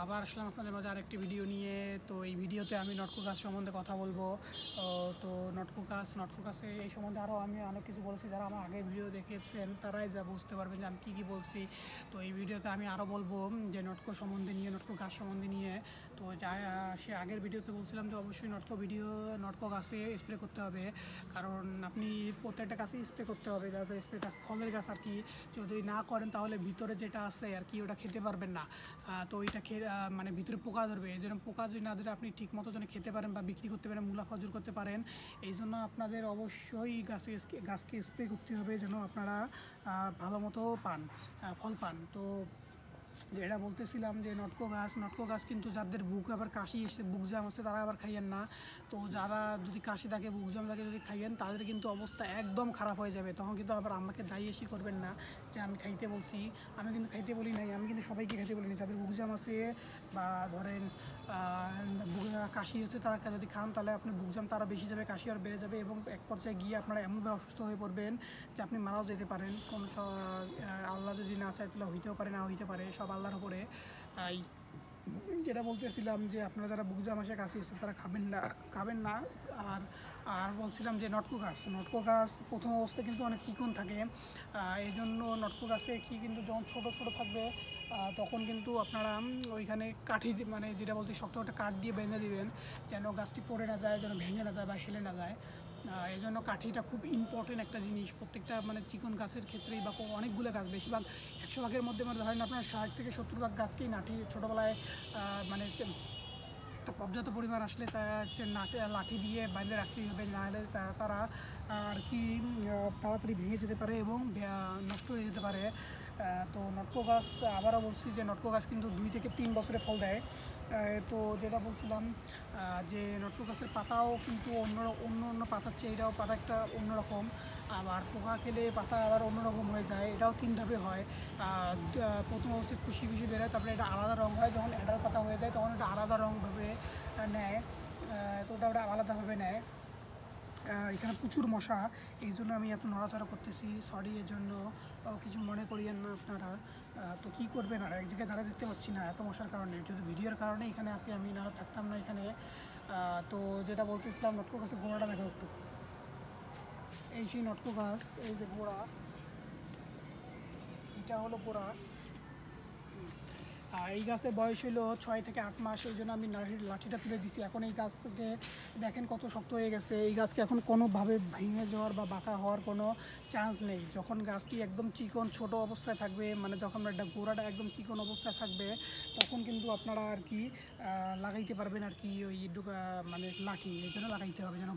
আবার আসলাম আপনাদের মাঝে আরেকটি ভিডিও নিয়ে। তো এই ভিডিওতে আমি নটকো গাছ সম্বন্ধে কথা বলবো। তো নটকো গাছে এই সম্বন্ধে আরও আমি অনেক কিছু বলেছি। যারা আমার আগের ভিডিও দেখেছেন তারাই যা বুঝতে পারবেন যে আমি কী বলছি। তো এই ভিডিওতে আমি আরও বলবো যে নটকো গাছ সম্বন্ধে নিয়ে। তো যা সে আগের ভিডিওতে বলছিলাম যে অবশ্যই নটকো গাছে স্প্রে করতে হবে, কারণ আপনি প্রত্যেকটা গাছেই স্প্রে করতে হবে, যাতে স্প্রে গাছ ফলের গাছ আর কি। যদি না করেন তাহলে ভিতরে যেটা আছে আর কি ওটা খেতে পারবেন না। তো ওইটা মানে ভিতরে পোকা ধরবে। এই জন্য পোকা যদি না ধরে আপনি ঠিক মতো যেন খেতে পারেন বা বিক্রি করতে পারেন, মুনাফা অর্জন করতে পারেন। এই জন্য আপনাদের অবশ্যই গাছকে স্প্রে করতে হবে যেন আপনারা ভালো মতো ফল পান। তো যেটা বলতেছিলাম যে নটকো গাছ কিন্তু যাদের আবার কাশি এসে বুকজাম আছে তারা আবার খাইয়েন না। তো যারা যদি কাশি থাকে, বুকজাম থাকে, যদি খাইয়েন তাদের কিন্তু অবস্থা একদম খারাপ হয়ে যাবে। তখন কিন্তু আবার আমাকে দায়ী করবেন না যে আমি খাইতে বলছি। আমি কিন্তু খাইতে বলি নাই, আমি কিন্তু সবাইকে খাইতে বলিনি। যাদের বুকজাম আছে বা ধরেন কাশি হচ্ছে তারা যদি খান তাহলে আপনার বুকজাম তারা বেশি যাবে, কাশি আর বেড়ে যাবে এবং এক পর্যায়ে গিয়ে আপনারা এমনভাবে অসুস্থ হয়ে পড়বেন যে আপনি মারাও যেতে পারেন। আল্লাহ যদি না চায় তাহলে হইতেও পারে, না হইতে পারে, সব আল্লাহর উপরে। তাই যেটা বলতেছিলাম যে আপনারা যারা বুকজাম আসে কাশি আছে তারা খাবেন না। আর আর বলছিলাম যে নটকো গাছ প্রথম অবস্থায় কিন্তু অনেক চিকন থাকে। এই জন্য নটকো গাছে কিন্তু যখন ছোটো থাকবে তখন কিন্তু আপনারা ওইখানে কাঠি মানে যেটা বলতে শক্ত একটা কাঠ দিয়ে বেঁধে দিবেন, যেন গাছটি পড়ে না যায়, যেন ভেঙে না যায় বা হেলে না যায়। এই জন্য কাঠিটা খুব ইম্পর্টেন্ট একটা জিনিস প্রত্যেকটা মানে চিকন গাছের ক্ষেত্রেই, বা অনেকগুলো গাছ বেশিরভাগ 100 ভাগের মধ্যে মানে ধরেন আপনার 60 থেকে 70 ভাগ গাছকেই নাঠি ছোটোবেলায় মানে একটা পর্যাপ্ত পরিমাণ আসলে লাঠি দিয়ে বাইরে রাখতেই হবে, নাহলে তারা আর কি তাড়াতাড়ি ভেঙে যেতে পারে এবং নষ্ট হয়ে যেতে পারে। তো নটকো গাছ আবারও বলছি যে নটকো গাছ কিন্তু 2 থেকে 3 বছরে ফল দেয়। তো যেটা বলছিলাম যে নটকো গাছের পাতাও কিন্তু অন্য পাতার চেয়ে এটাও পাতা একটা অন্যরকম। আবার পোকা খেলে পাতা আবার অন্যরকম হয়ে যায়। এটাও 3 ধাপে হয়। প্রথম অবস্থায় খুশি বেরোয়, তারপরে এটা আলাদা রঙ হয়। যখন অ্যাডাল্ট পাতা হয়ে যায় তখন এটা আলাদা রঙভাবে নেয়। তো ওটা আলাদাভাবে নেয়। এখানে প্রচুর মশা, এই জন্য আমি এত নড়াচড়া করতেছি, সরি এর জন্য কিছু মনে করিয়েন না আপনারা। তো কী করবেন, আর এক জায়গায় দাঁড়া দেখতে পাচ্ছি না এত মশার কারণে, যদি ভিডিওর কারণে এখানে আসি, আমি না থাকতাম না এখানে। তো যেটা বলতেছিলাম নটকো গাছের গোড়াটা দেখো একটু, এই সেই নটকো গাছ, এই যে গোড়া, এটা হলো গোড়া। আর এই গাছের বয়স হলো 6 থেকে 8 মাস, ওই জন্য আমি লাঠিটা তুলে দিছি। এখন এই গাছকে দেখেন কত শক্ত হয়ে গেছে। এই গাছকে এখন কোনোভাবে ভেঙে যাওয়ার বা বাঁকা হওয়ার কোনো চান্স নেই। যখন গাছটি একদম চিকন ছোট অবস্থায় থাকবে, মানে যখন গোড়াটা একদম চিকন অবস্থায় থাকবে, তখন কিন্তু আপনারা আর কি লাগাইতে পারবেন আর কি ওই মানে লাঠি, এই জন্য লাগাইতে হবে যেন